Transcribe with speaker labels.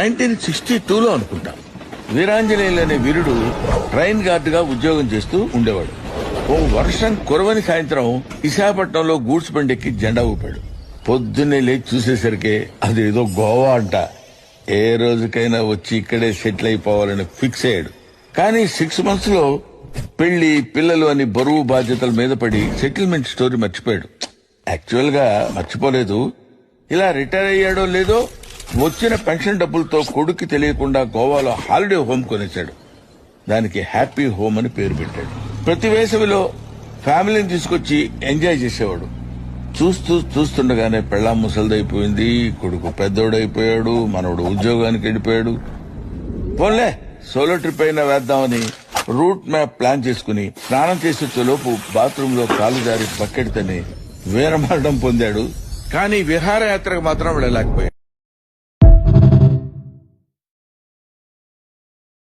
Speaker 1: 1962లో అనుకుంటా వీరాంజనేయులు అనే వీరుడు ట్రైన్ గార్డుగా ఉద్యోగం చేస్తూ ఉండేవాడు. ఓ వర్షం కురవని సాయంత్రం విశాఖపట్నంలో గూడ్స్ బండెక్కి జెండా ఊపాడు. పొద్దున్నే లేచి చూసేసరికి అదేదో గోవా అంట. ఏ రోజుకైనా వచ్చి ఇక్కడే సెటిల్ అయిపోవాలని ఫిక్స్ అయ్యాడు. కానీ 6 months లో పెళ్లి పిల్లలు అని బరువు బాధ్యతల మీద పడి సెటిల్మెంట్ స్టోరీ మర్చిపోయాడు. యాక్చువల్ గా మర్చిపోలేదు. ఇలా రిటైర్ అయ్యాడో లేదో వచ్చిన పెన్షన్ డబ్బులతో కొడుక్కి తెలియకుండా గోవాలో హాలిడే హోమ్ కొనేశాడు. దానికి హ్యాపీ హోమ్ అని పేరు పెట్టాడు. ప్రతి వేసవిలో ఫ్యామిలీని తీసుకొచ్చి ఎంజాయ్ చేసేవాడు. చూస్తుండగానే పెళ్ళాం ముసలిదైపోయింది, కొడుకు పెద్దోడైపోయాడు, మనవడు ఉద్యోగానికి వెళ్ళిపోయాడు. పోన్లే సోలో ట్రిప్ అయినా వేద్దామని రూట్ మ్యాప్ ప్లాన్ చేసుకుని స్నానం చేసేలోపు బాత్రూమ్ లో కాలు జారి బకెట్ తని వీరమరణం పొందాడు. కానీ విహారయాత్రకు మాత్రం వెళ్ళలేకపోయాడు.